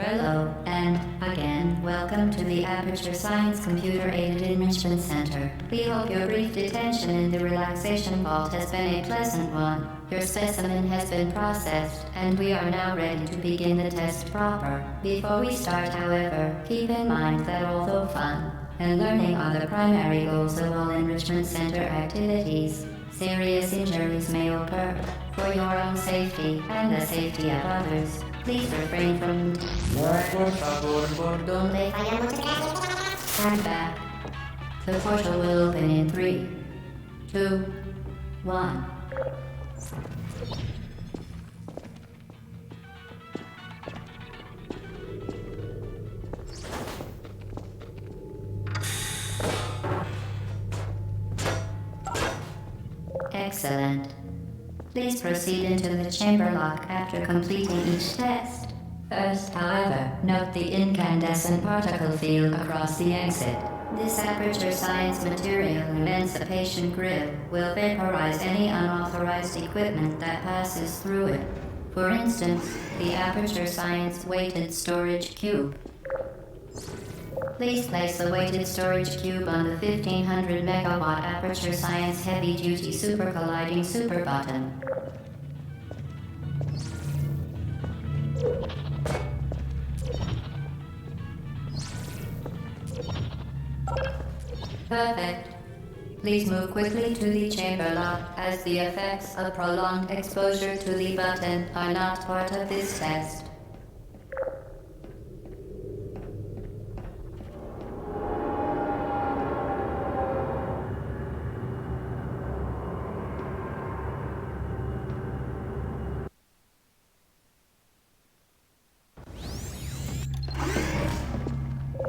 Hello, and again, welcome to the Aperture Science Computer-Aided Enrichment Center. We hope your brief detention in the relaxation vault has been a pleasant one. Your specimen has been processed, and we are now ready to begin the test proper. Before we start, however, keep in mind that although fun and learning are the primary goals of all Enrichment Center activities, serious injuries may occur. For your own safety and the safety of others, please refrain from stand back. The portal will open in 3, 2, 1. Excellent. Please proceed into the chamber lock after completing each test. First, however, note the incandescent particle field across the exit. This Aperture Science Material Emancipation Grill will vaporize any unauthorized equipment that passes through it. For instance, the Aperture Science Weighted Storage Cube. Please place the weighted storage cube on the 1500 megawatt Aperture Science Heavy Duty Super Colliding Super Button. Perfect. Please move quickly to the chamber lock, as the effects of prolonged exposure to the button are not part of this test.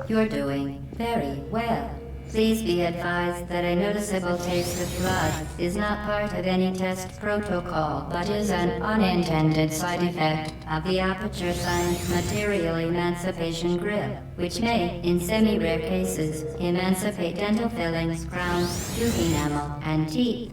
You're doing very well. Please be advised that a noticeable taste of blood is not part of any test protocol, but is an unintended side effect of the Aperture Science Material Emancipation Grill, which may, in semi-rare cases, emancipate dental fillings, crowns, tooth enamel, and teeth.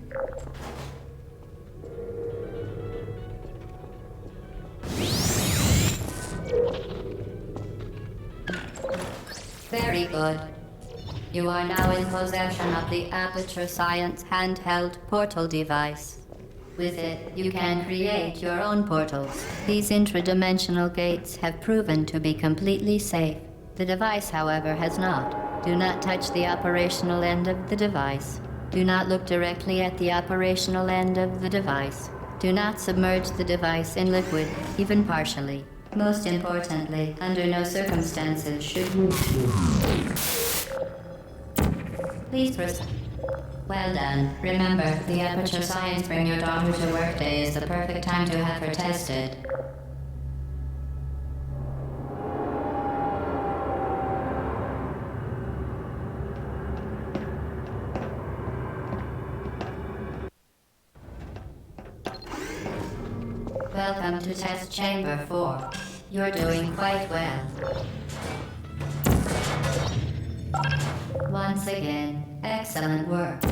Very good. You are now in possession of the Aperture Science handheld portal device. With it, you can create your own portals. These intradimensional gates have proven to be completely safe. The device, however, has not. Do not touch the operational end of the device. Do not look directly at the operational end of the device. Do not submerge the device in liquid, even partially. Most importantly, under no circumstances should you... Please proceed. Well done. Remember, the Aperture Science Bring Your Daughter to Work Day is the perfect time to have her tested. Welcome to Test Chamber 4. You're doing quite well. Once again, excellent work.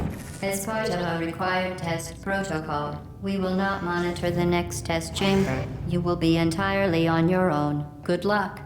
As part of our required test protocol, we will not monitor the next test chamber. You will be entirely on your own. Good luck.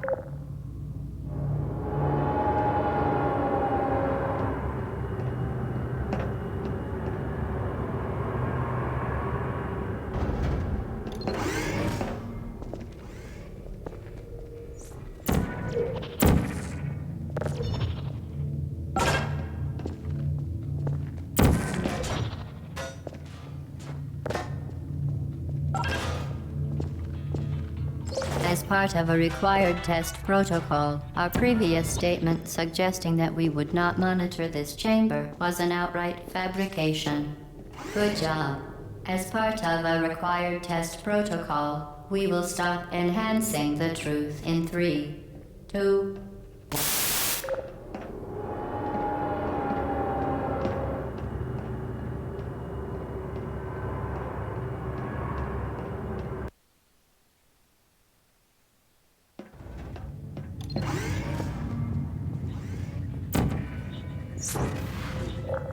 As part of a required test protocol, our previous statement suggesting that we would not monitor this chamber was an outright fabrication. Good job. As part of a required test protocol, we will stop enhancing the truth in 3, 2,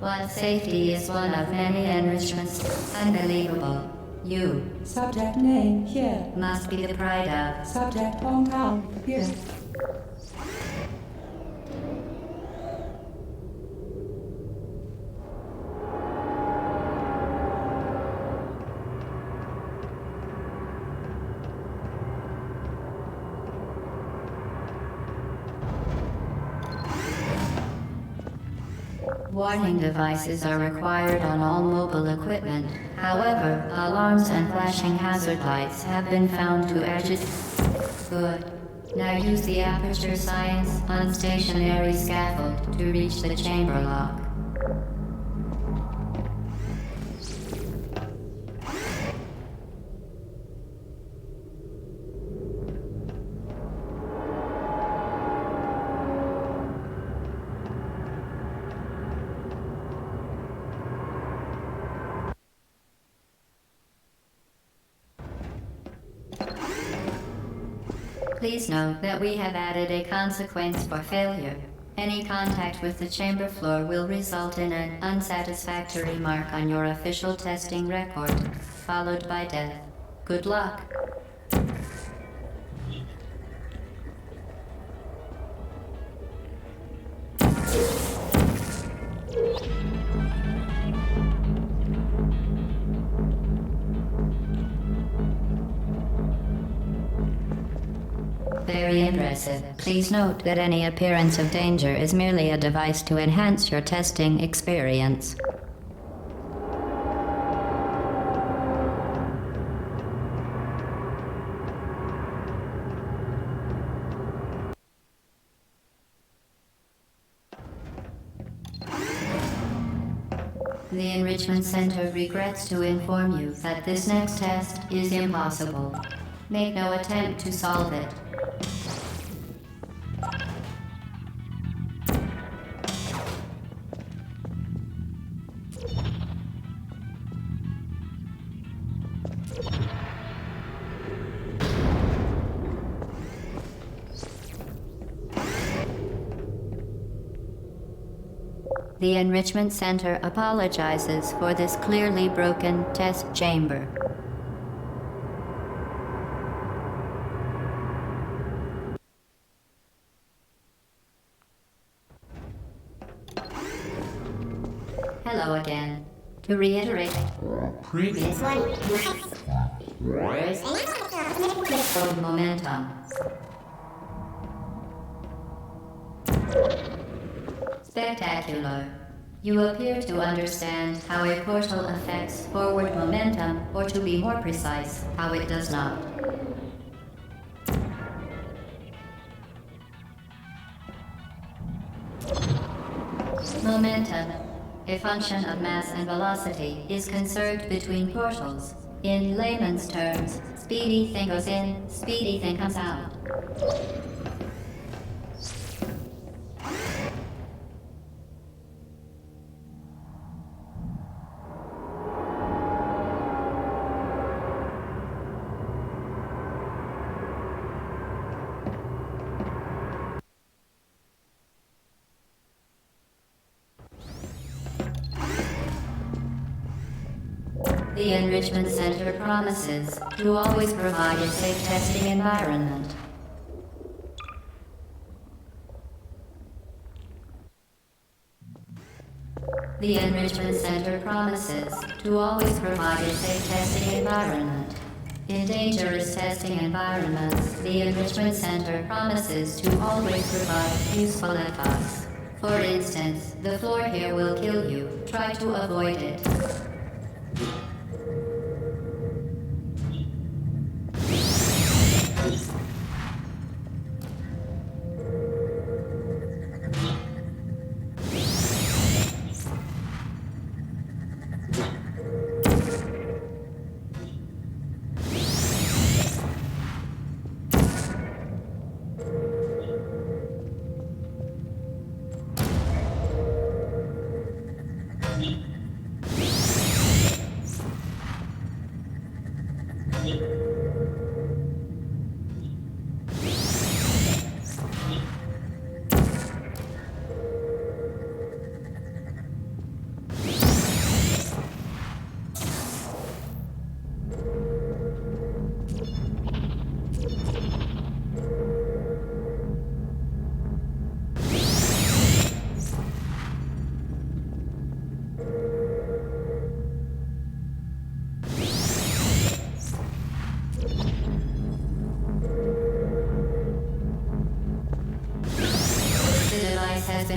While safety is one of many enrichments, unbelievable. You Subject name here. must be the pride of. Subject hometown here. Warning devices are required on all mobile equipment. However, alarms and flashing hazard lights have been found to agitate. Good. Now use the Aperture Science unstationary scaffold to reach the chamber lock. Please note that we have added a consequence for failure. Any contact with the chamber floor will result in an unsatisfactory mark on your official testing record, followed by death. Good luck. Very impressive. Please note that any appearance of danger is merely a device to enhance your testing experience. The Enrichment Center regrets to inform you that this next test is impossible. Make no attempt to solve it. The Enrichment Center apologizes for this clearly broken test chamber. Hello again. To reiterate, previous one. Momentum. Spectacular. You appear to understand how a portal affects forward momentum, or to be more precise, how it does not. Momentum, a function of mass and velocity, is conserved between portals. In layman's terms, speedy thing goes in, speedy thing comes out. The Enrichment Center promises to always provide a safe testing environment. The Enrichment Center promises to always provide a safe testing environment. In dangerous testing environments, the Enrichment Center promises to always provide useful advice. For instance, the floor here will kill you. Try to avoid it.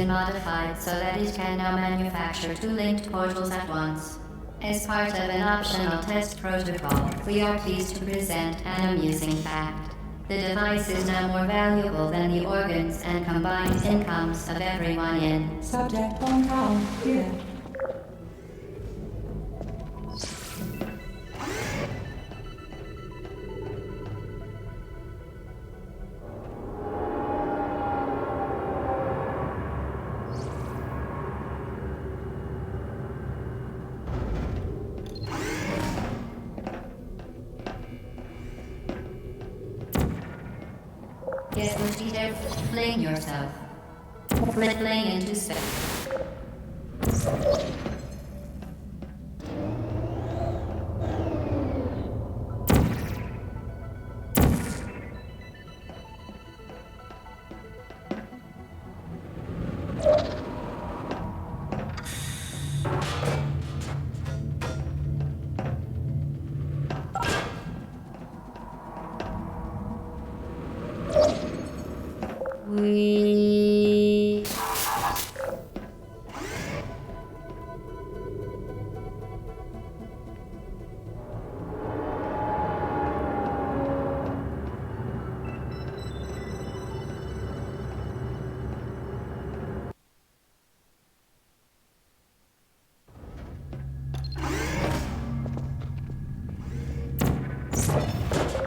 modified so that it can now manufacture two linked portals at once. As part of an optional test protocol, we are pleased to present an amusing fact. The device is now more valuable than the organs and combined incomes of everyone in. Subject hometown here. Get with either fling yourself. Fling into space. We...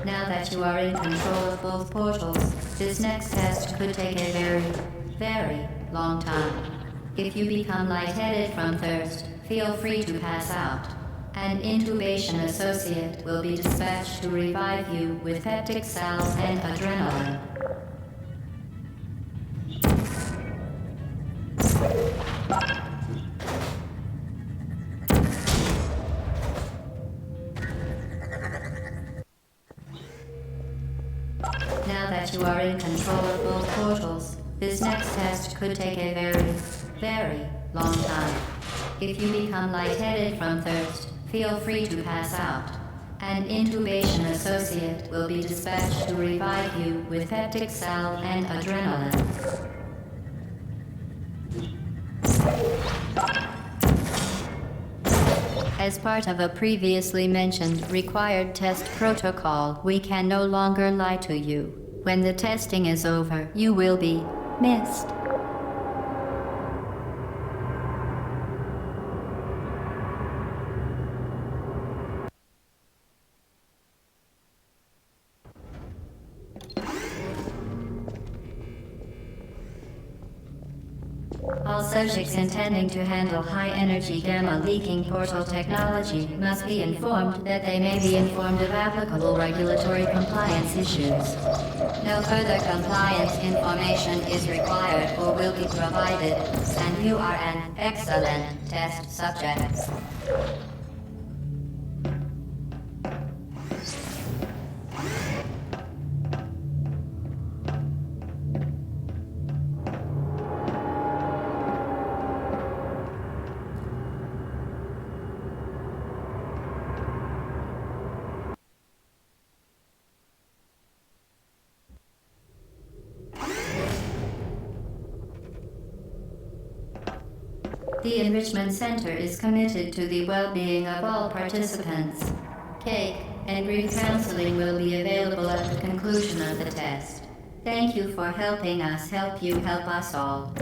Now that you are in control of both portals, this next test could take a very, very long time. If you become lightheaded from thirst, feel free to pass out. An intubation associate will be dispatched to revive you with peptic salve and adrenaline. Now that you are in control of both portals, this next test could take a very, very long time. If you become lightheaded from thirst, feel free to pass out. An intubation associate will be dispatched to revive you with peptic salve and adrenaline. As part of a previously mentioned required test protocol, we can no longer lie to you. When the testing is over, you will be missed. All subjects intending to handle high-energy gamma-leaking portal technology must be informed that they may be informed of applicable regulatory compliance issues. No further compliance information is required or will be provided, and you are an excellent test subject. The Enrichment Center is committed to the well-being of all participants. Cake and grief counseling will be available at the conclusion of the test. Thank you for helping us help you help us all.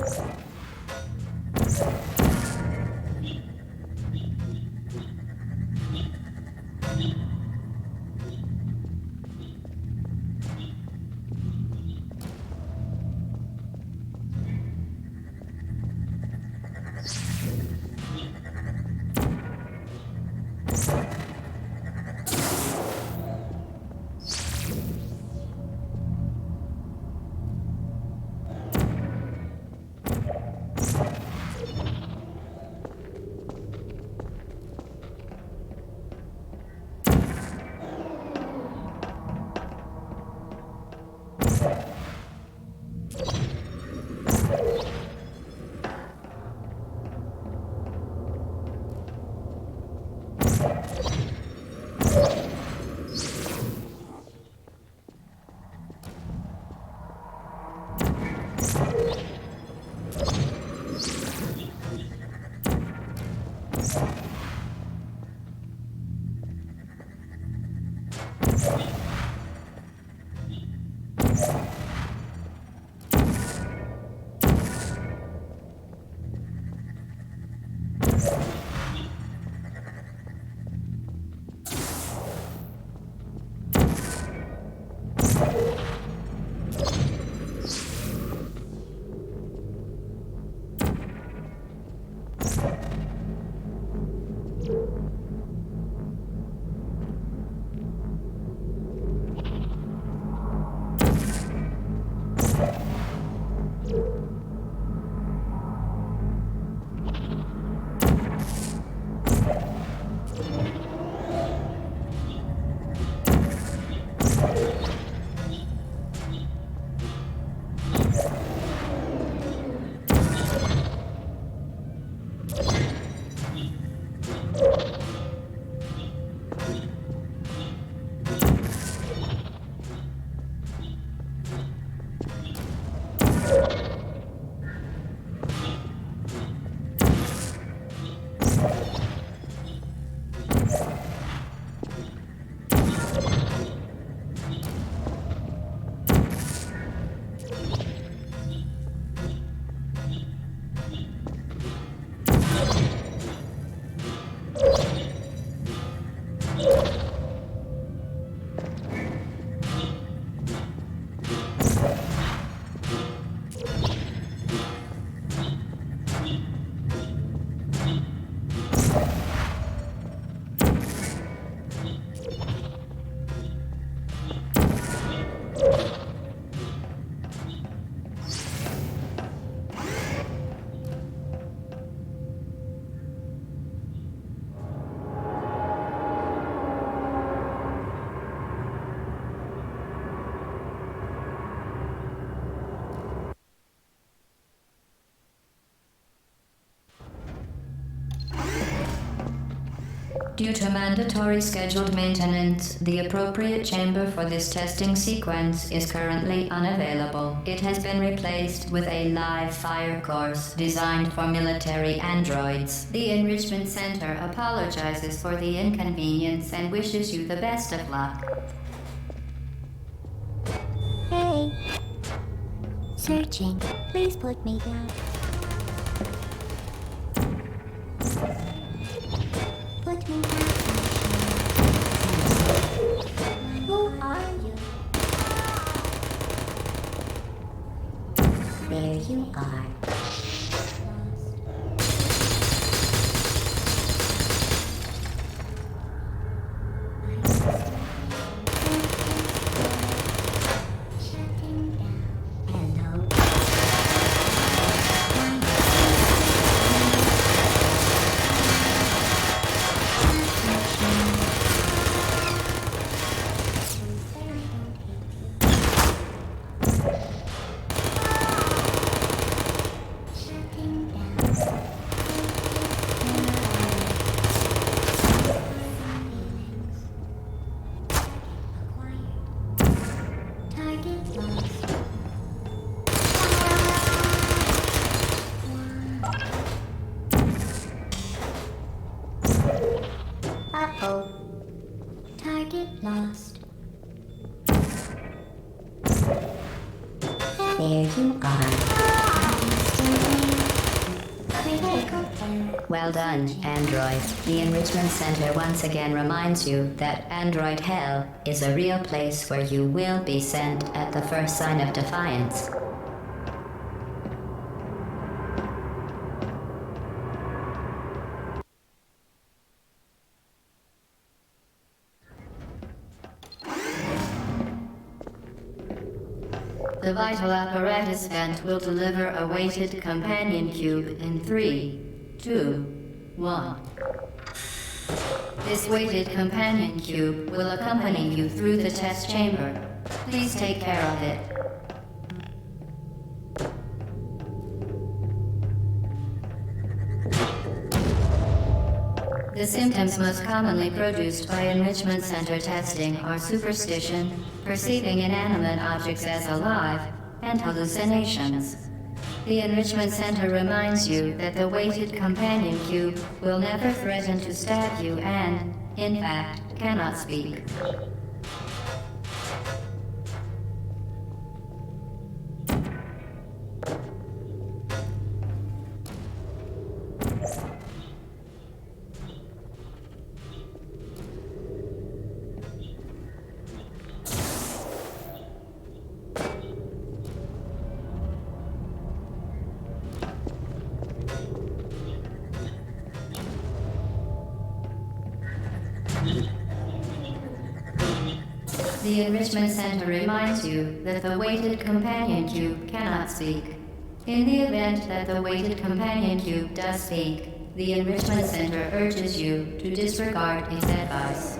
Due to mandatory scheduled maintenance, the appropriate chamber for this testing sequence is currently unavailable. It has been replaced with a live fire course designed for military androids. The Enrichment Center apologizes for the inconvenience and wishes you the best of luck. Hey. Searching. Please put me down. Put me down. Who are you? There you are. Uh-oh. Target lost. There you are. Well done, Android. The Enrichment Center once again reminds you that Android Hell is a real place where you will be sent at the first sign of defiance. The vital apparatus vent will deliver a weighted companion cube in 3, 2, 1. This weighted companion cube will accompany you through the test chamber. Please take care of it. The symptoms most commonly produced by Enrichment Center testing are superstition, perceiving inanimate objects as alive, and hallucinations. The Enrichment Center reminds you that the weighted companion cube will never threaten to stab you and, in fact, cannot speak. The Enrichment Center reminds you that the weighted companion cube cannot speak. In the event that the weighted companion cube does speak, the Enrichment Center urges you to disregard its advice.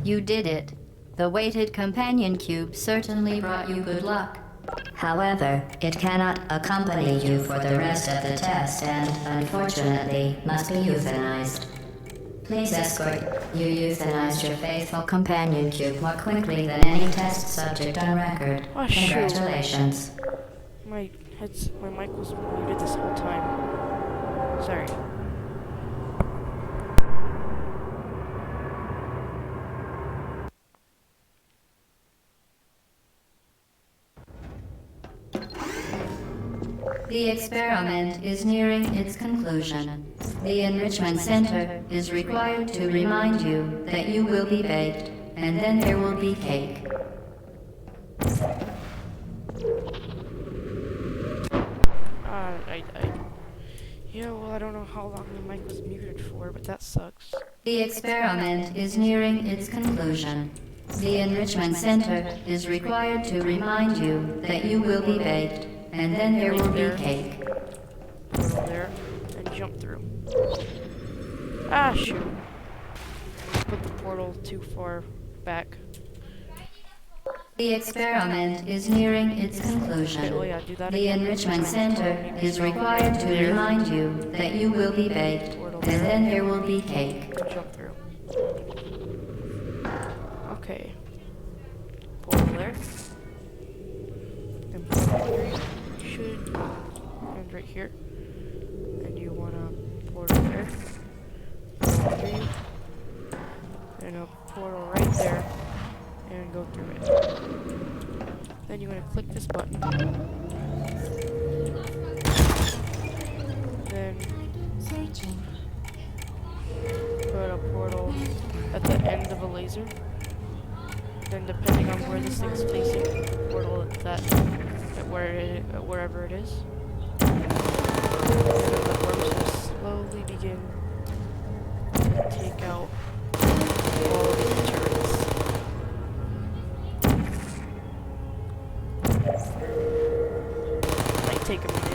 You did it. The weighted companion cube certainly brought you good luck. However, it cannot accompany you for the rest of the test and, unfortunately, must be euthanized. Please escort. You euthanized your faithful companion cube more quickly than any test subject on record. Oh, shoot. Congratulations. My mic was muted this whole time. Sorry. The experiment is nearing its conclusion. The Enrichment Center is required to remind you that you will be baked, and then there will be cake. Yeah, well, I don't know how long the mic was muted for, but that sucks. The experiment is nearing its conclusion. The Enrichment Center is required to remind you that you will be baked, and then there will be cake. Go there and jump through. Ah, shoot. Put the portal too far back. The experiment is nearing its conclusion. Okay, well, yeah, do that The again. Enrichment Center is required to remind you that you will be baked, and then there will be cake. Jump through. Okay. Portal there. And portal 3 should end right here. And you wanna portal there. Portal 3. Then you're gonna click this button. Then Searching. put a portal at the end of a laser. Then depending on where this thing's facing, portal at wherever it is. And then the orbs will slowly begin to take out all of the turrets. Might take a minute.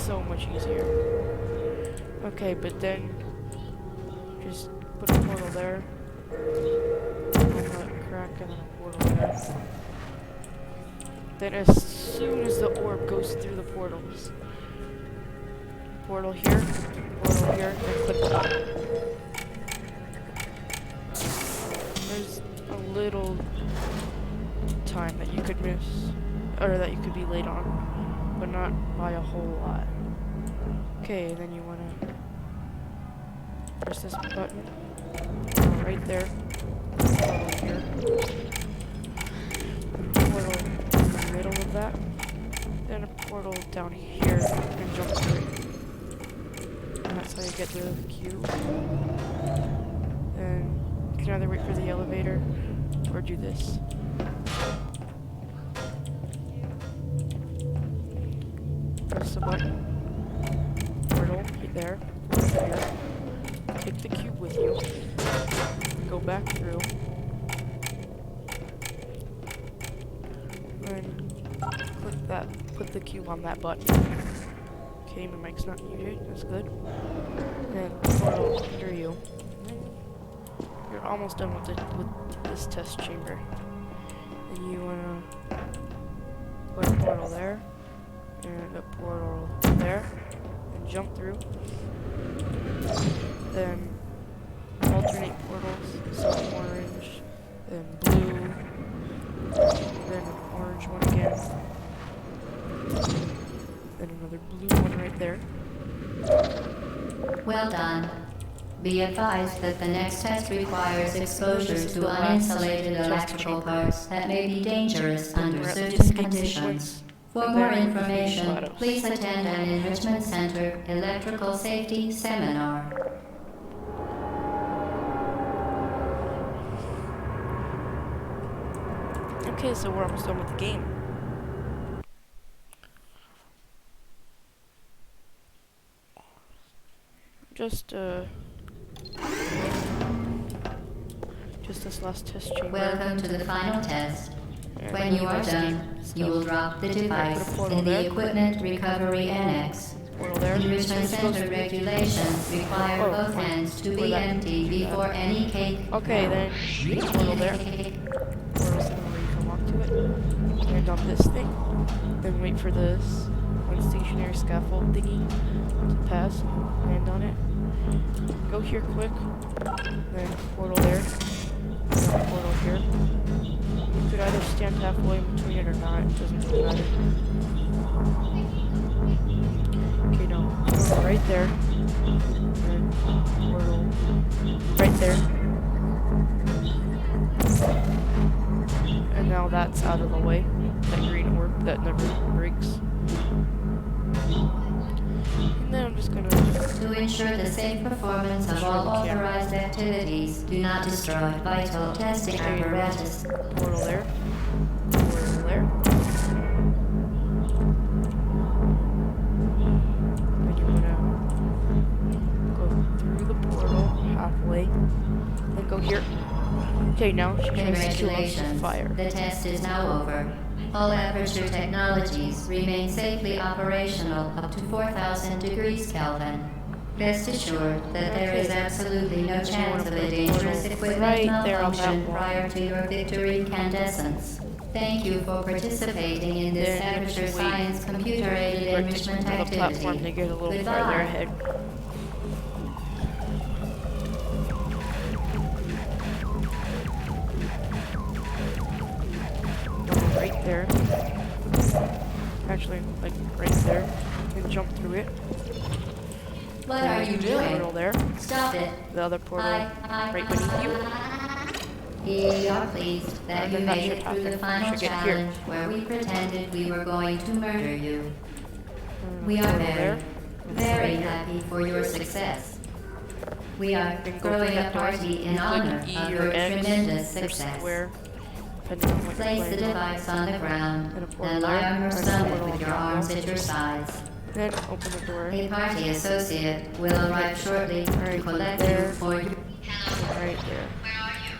So much easier. Okay, but then just put a portal there. Crack and then a portal there. Then as soon as the orb goes through the portals, portal here, then click the button. There's a little time that you could miss, or that you could be late on, but not by a whole lot. Okay, then you want to press this button right there. Portal here. Portal in the middle of that. Then a portal down here and jump through it. And that's how you get the cube. And you can either wait for the elevator or do this. Press the button. Portal there. Take the cube with you. Go back through. And click that. Put the cube on that button. Okay, my mic's not muted. That's good. And portal under you. You're almost done with this test chamber. And you wanna put a portal there. And a portal there. Jump through, then alternate portals, so orange, then blue, then an orange one again, then another blue one right there. Well done. Be advised that the next test requires exposure to uninsulated electrical parts that may be dangerous under certain conditions. For more information, please attend an Enrichment Center Electrical Safety Seminar. Okay, so we're almost done with the game. Just this last test chamber. Welcome to the final test. When you are done, you will drop the device in the Equipment Recovery Annex. Enrichment Center regulations require both hands to be empty before any cake. Okay, then portal there. Portal's where you can walk to it. Land on this thing. Then wait for this one stationary scaffold thingy to pass. Land on it. Go here quick. Then portal there. Then portal here. You could either stand halfway between it or not. It doesn't really matter. Okay, no. Portal right there. And portal right there. And now that's out of the way. That green orb that never breaks. And then I'm just gonna... To ensure the safe performance of all authorized activities, do not destroy vital testing apparatus. Portal there. Portal there. Then you're gonna go through the portal halfway. Then go here. Okay, now she has Congratulations. fire. The test is now over. All Aperture technologies remain safely operational up to 4,000 degrees Kelvin. Rest assured that there is absolutely no chance of a dangerous equipment Right there on that malfunction wall. prior to your victory incandescence. Thank you for participating in this Then Aperture wait Science computer-aided for it to enrichment on the platform to activity. get a little Goodbye. farther ahead. Right there. Actually, like right there. And jump through it. What are you Portal doing? there. Stop it. The other portal right beneath you. We are pleased that And you then that made should it through the happen. final You should get here. challenge where we pretended we were going to murder you. And We a are portal very, there. very happy for your success. We are Then go throwing through a that door. party in Click honor E of or your X tremendous or success. square, depending on what you're Place the playing on. device on the ground And a portal and lie there. on your And a stomach portal with on your the arms wall. at your sides. Then open the door. A party associate will arrive shortly to Alright, collect you there. for your... And right there. Where are you?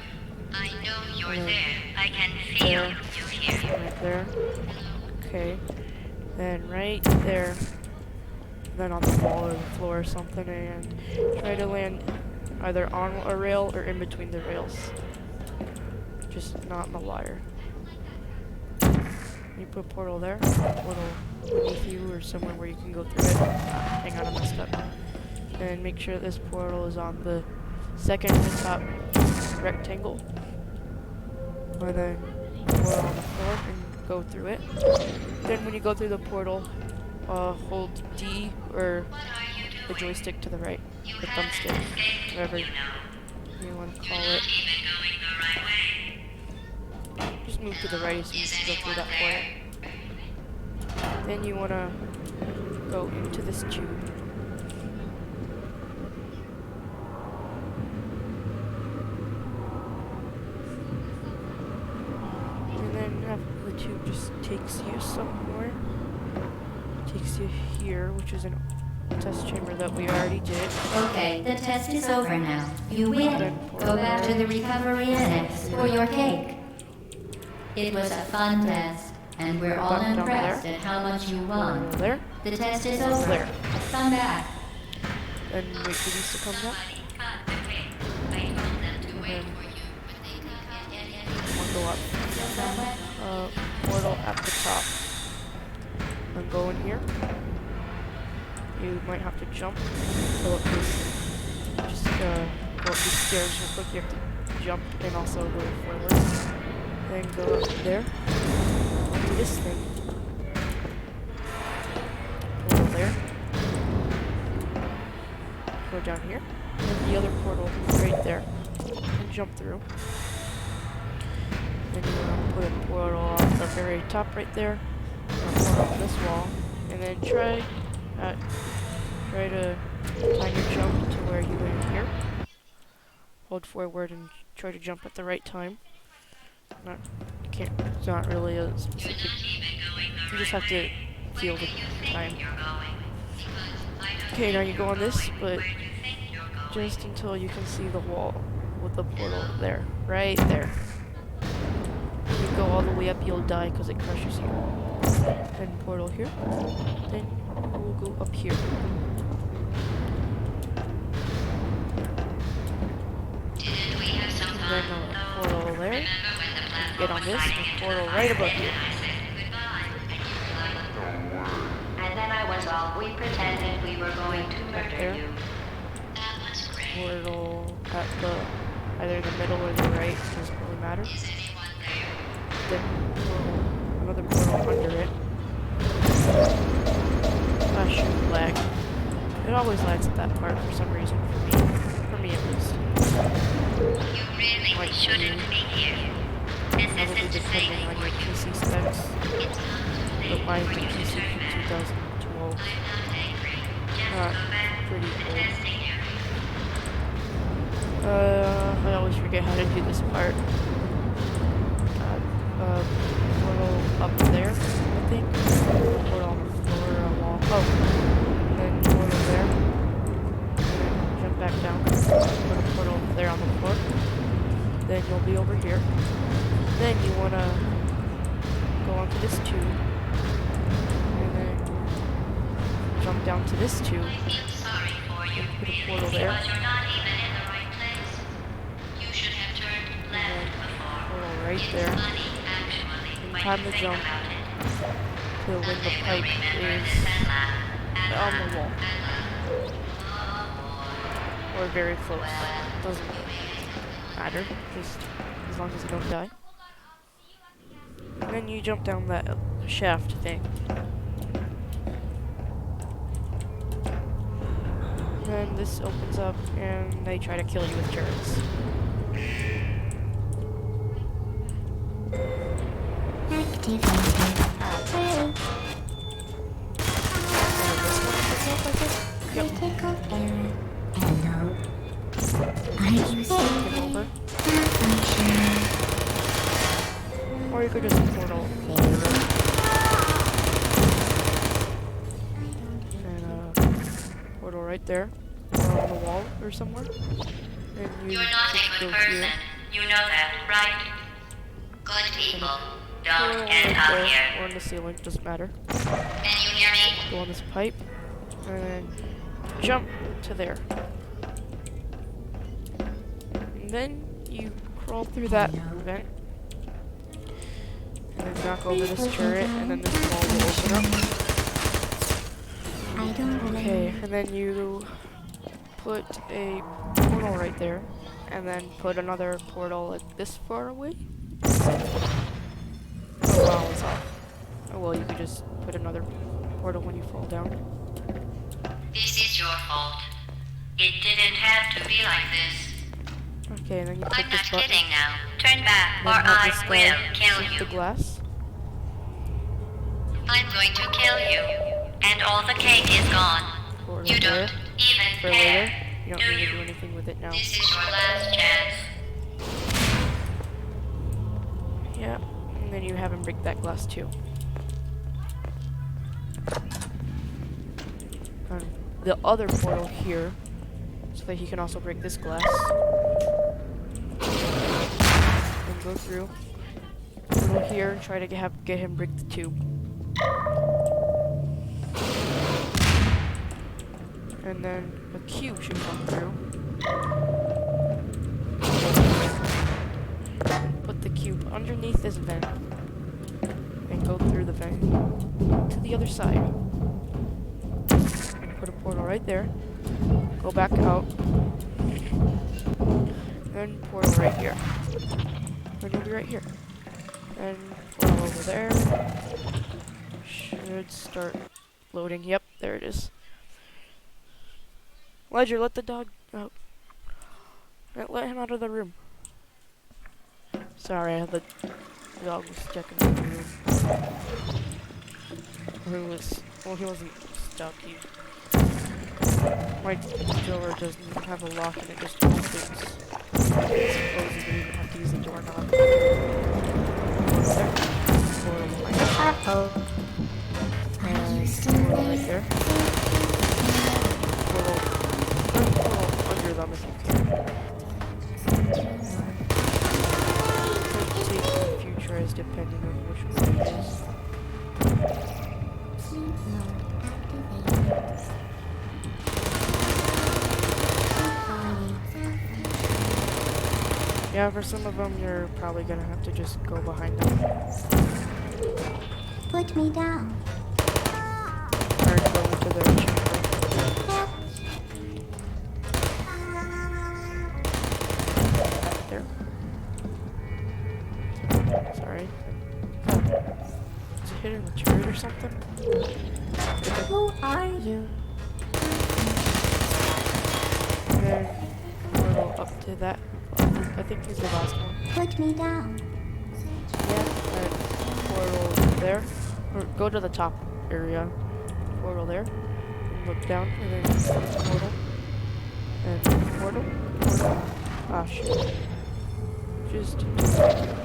I know you're And there. I can feel there. you here. Right there. Okay. Then right there. Then on the wall or the floor or something, and try to land either on a rail or in between the rails. Just not in the wire. You put a portal there, portal beneath you or somewhere where you can go through it. Hang on, I messed up. And make sure this portal is on the second to the top rectangle. And then portal on the floor and go through it. Then when you go through the portal, hold D or the joystick to the right, the thumbstick, whatever you want to call it. Just move to the right as you go through that portal. Then you want to go into this tube. And then after the tube just takes you somewhere. Takes you here, which is an test chamber that we already did. Okay, the test is over now. You win. Go back to the recovery annex for your cake. It was a fun test, and we're all Down impressed there. at how much you won. There. The test is over. There. Come back. And wait for these to come down. And one go up. Portal at the top. And go in here. You might have to jump. Go up this. Just go up these stairs real quick. You have to jump and also go forward. Then go up there. Do this thing. Portal there. Go down here. And the other portal right there. And jump through. Then you want to put a portal on the very top right there. And a portal on this wall. And then try to time your jump to where you land here. Hold forward and try to jump at the right time. It's not really a specific. You just have to feel the time. Okay, now you go on this, but just until you can see the wall with the portal there, right there. If you go all the way up, you'll die because it crushes you. Then portal here. Then we'll go up here. And then a portal there. Get on this, and portal right above you. And then I was off. We pretended we were going to murder There. you. Portal at either the middle or the right, doesn't really matter. Then another portal under it. Shoot, lag. It always lags at that part for some reason for me. For me at least. You really Might shouldn't be be here. This probably isn't depending safe on for your you. PC specs. It's not too But late mine's a for you to PC turn from back. 2012. I'm not angry. Just Not go back pretty to old. testing you. I always forget how to do this part. Portal up there, I think. Portal on the floor or a wall. Oh, and then portal there. And then jump back down. Put a portal there on the floor. Then you'll be over here. Then you wanna go onto this tube. And then jump down to this tube. I feel sorry for you, Put a really, portal there. because you're not even in the right place. You should have turned left before. Portal right It's there. funny, actually, when time you to think jump about it. to when the They will pipe remember is this and laugh. on the wall. Oh, Or very close. Doesn't matter. Just as long as you don't die. And then you jump down that shaft thing. Then this opens up, and they try to kill you with turrets. Activated. Hey. And this one opens up, I think. Yep. Critical error. Hello. Are you Get safe? over. Malfunction. Or you could just portal. And portal right there, or on the wall or somewhere. And you You're not just a go good person. here. You know that, right? Good people Portal don't right get out there, here. or on the ceiling, doesn't matter. Can you hear me? Go on this pipe, and then jump to there. And then you crawl through that vent, and then knock over this turret, and then this wall will open up. I don't Okay, blame and then you put a portal right there, and then put another portal like this far away. Oh wow, it's off. Oh well, you could just put another portal when you fall down. This is your fault. It didn't have to be like this. Okay, and then you I'm click not this button. kidding now. Turn back, Then or have this I guy will kill shoot the you. glass. I'm going to kill you. And all the cake is gone. Portal You there don't even for later. care. You don't Do need to do you? anything with it now. This is your last chance. Yeah, and then you have him break that glass too. The other portal here, so that he can also break this glass. And go through. Portal here and try to get him break the tube. And then a cube should come through. Put the cube underneath this vent. And go through the vent to the other side. Put a portal right there. Go back out. Then portal right here. And you'll be right here. And portal over there. Should start loading. Yep, there it is. Ledger, let the dog out. Let him out of the room. Sorry, the dog was stuck in the room. He wasn't stuck. My door doesn't have a lock and it just opens. I suppose you don't even have to use the doorknob. Portal behind it. Uh-oh. Are you still Portal there? right there. Portal under them if you can. Could take a few tries depending on which one it is. Sleep mode activated. Yeah, for some of them, you're probably gonna have to just go behind them. Put me down. Or go into their chamber. There. Sorry. Is it hitting the turret or something? Who are you? And then portal up to that. I think he's the last one. Put me down. Yeah, and portal there. Or go to the top area. Portal there. And look down, and then portal. And portal. Portal. Ah, shit. Just do that.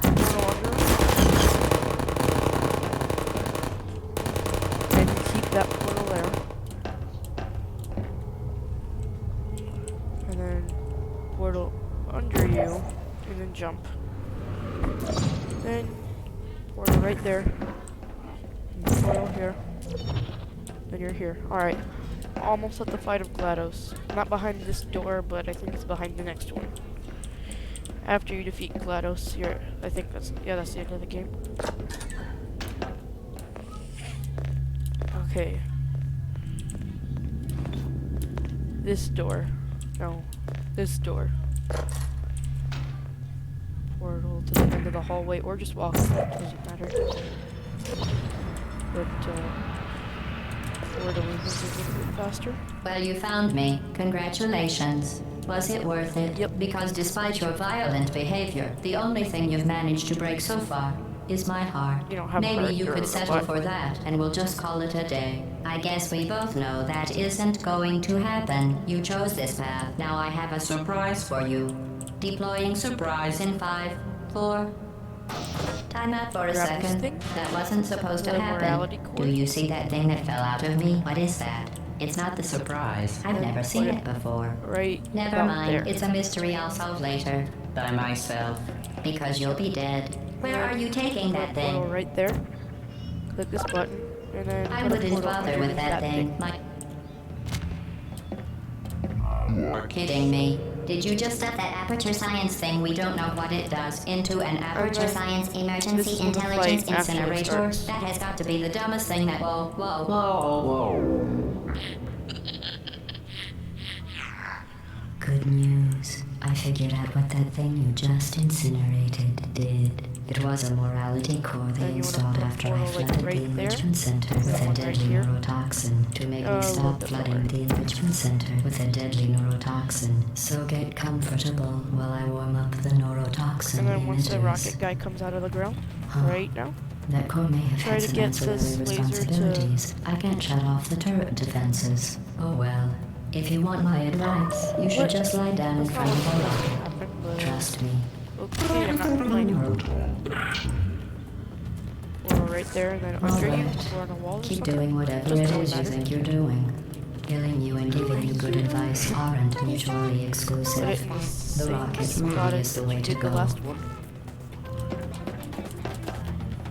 Portal under. And keep that portal there. And then portal under you, and then jump. Then portal right there. And portal here. Then you're here. Alright. Almost at the fight of GLaDOS. Not behind this door, but I think it's behind the next one. After you defeat GLaDOS, I think that's the end of the game. Okay. This door. No. This door. Portal to the end of the hallway, or just walk. It doesn't matter. But or to leave this a little bit faster. Well, you found me. Congratulations. Was it worth it? Yep. Because despite your violent behavior, the only thing you've managed to break so far is my heart. You don't have a Maybe heart, you you're could a settle robot. for that, and we'll just call it a day. I guess we both know that isn't going to happen. You chose this path. Now I have a surprise for you. Deploying surprise in 5, 4... Time out for a Grab this second. thing. That wasn't supposed to The happen. morality Do cord. you see that thing that fell out of me? What is that? It's not the surprise. I've never seen it before. Right. Never about mind. there. It's a mystery I'll solve later. By myself. Because you'll be dead. Where are you taking that Portal thing? right there. Click this button, and then I put a wouldn't portal bother with underneath that thing. You're kidding me. Did you just set that aperture science thing, we don't know what it does, into an aperture Aperture Science This Emergency is when the Intelligence fight actually Incinerator. starts. That has got to be the dumbest thing that. Whoa. Good news. I figured out what that thing you just incinerated did. It was a morality core they And you wanna installed put a after I portal, like, flooded right the there? enrichment center with a one right deadly here? neurotoxin to make A me little stop bit flooding lower. the enrichment center with a deadly neurotoxin. So get comfortable while I warm up the neurotoxin And then once the emitters. rocket guy comes out of the ground, Huh. right now, That core may have Try had to some get ancillary this laser to- responsibilities. I can't shut off the turret defenses. Oh well. If you want my advice, you should What? just lie down in That's not front of what's a supposed to rocket. happen, but Trust me. okay, I'm not complaining. Portal right there, and then under you, Alright. or on a wall or Keep something. doing whatever Doesn't it really is you matter. think you're doing. Killing you and giving you good advice aren't mutually Put exclusive. it in the The same rocket spot really as is the you way to did the go. last one.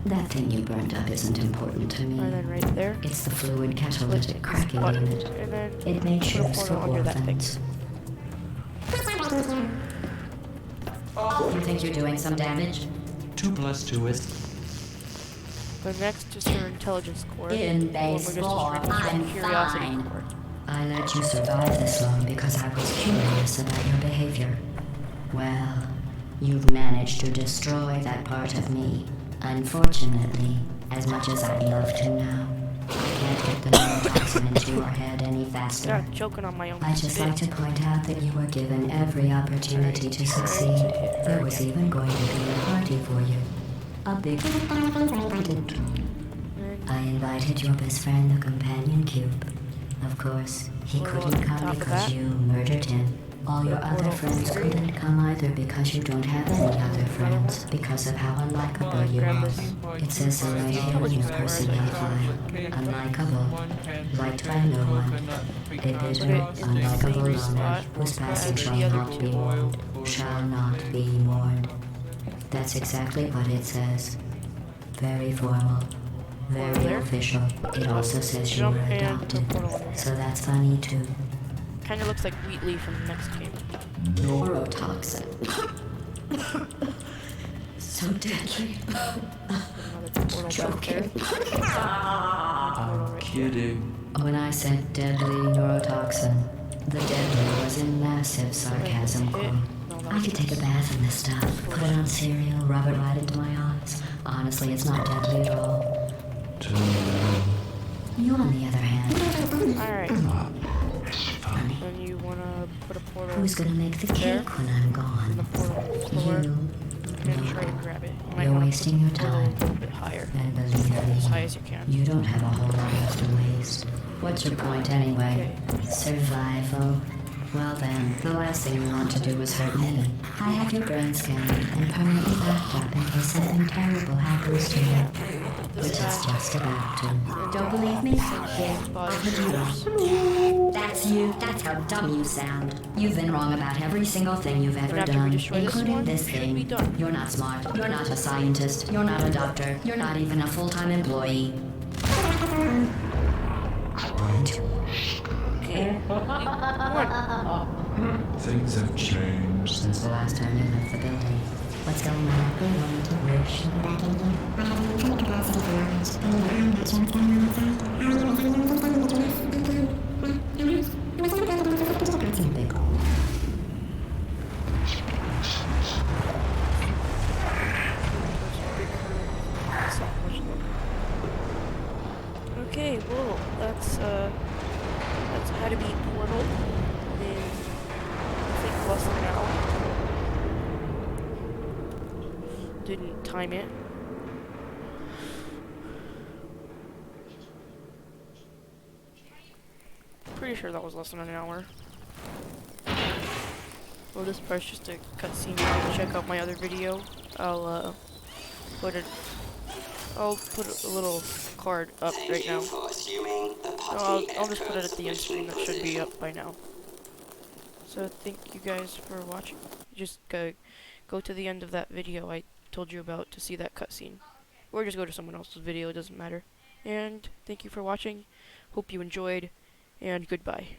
That thing you burned up isn't important to And me. then right there, It's the fluid click catalytic this cracking button, unit. and then It made put a shoes for portal under that thing. orphans. You think you're doing some damage? 2 plus 2 is... The next is your intelligence core. In Well, we're base just 4, destroying I'm your curiosity fine. core. I let you survive this long because I was curious about your behavior. Well, you've managed to destroy that part of me. Unfortunately, as much as I'd love to now, I can't get the neurotoxin into your head any faster. Not joking on my own I'd just like to spit. point out that you were given every opportunity to succeed. There was even going to be a party for you. A big I invited your best friend, the companion cube. Of course, he Well, couldn't on come top of because that, you murdered him. All your other portal friends three. couldn't come either because you don't have any other friends because of how unlikable you Grab are. this. It says so right here in your personnel file. Unlikable, liked by no one. A bitter, in the unlikable same loner spot whose as passing the shall other not be two. mourned. Shall not be mourned. That's exactly what it says. Very formal. Very there. official. It also says you Jump were and adopted. put portal. So that's funny too. Kind of looks like Wheatley from the next game. Neurotoxin. So deadly. Another portal back there. Joking. I'm kidding. When I said deadly neurotoxin, the deadly was in massive sarcasm quote. I could take a bath in this stuff, put it on cereal, rub it right into my eyes. Honestly, it's not deadly at all. You, on the other hand, Alright, Funny. then you want to put a portal who's gonna make the There. cake when I'm in the gone? portal floor You. and try to grab it. You might You're want to wasting put your the portal time. a little bit higher, And believe as high me, as you can. you don't have a whole lot left to waste. What's your point anyway? Survival. Well then, the last thing you want to do is hurt me. I have your brain scanned and permanently backed up in case something terrible happens to you. Which it's just about to. Don't believe me? That's you. That's how dumb you sound. You've been wrong about every single thing you've ever And after we done, destroy this including one, this we should be thing. done. You're not smart. You're not a scientist. You're not a doctor. You're not even a full-time employee. Things have changed. Since the last time you left the building. What's going on? We want to wish. Big. Well, that's how to beat Portal in, I think, less than an hour. Didn't time it. Pretty sure that was less than an hour. Well, this part's just a cutscene. You can check out my other video. I'll put a little card up right now. No, I'll just put it at the end screen. That should be up by now. So thank you guys for watching. Just go to the end of that video I told you about to see that cutscene, or just go to someone else's video. It doesn't matter. And thank you for watching. Hope you enjoyed. And goodbye.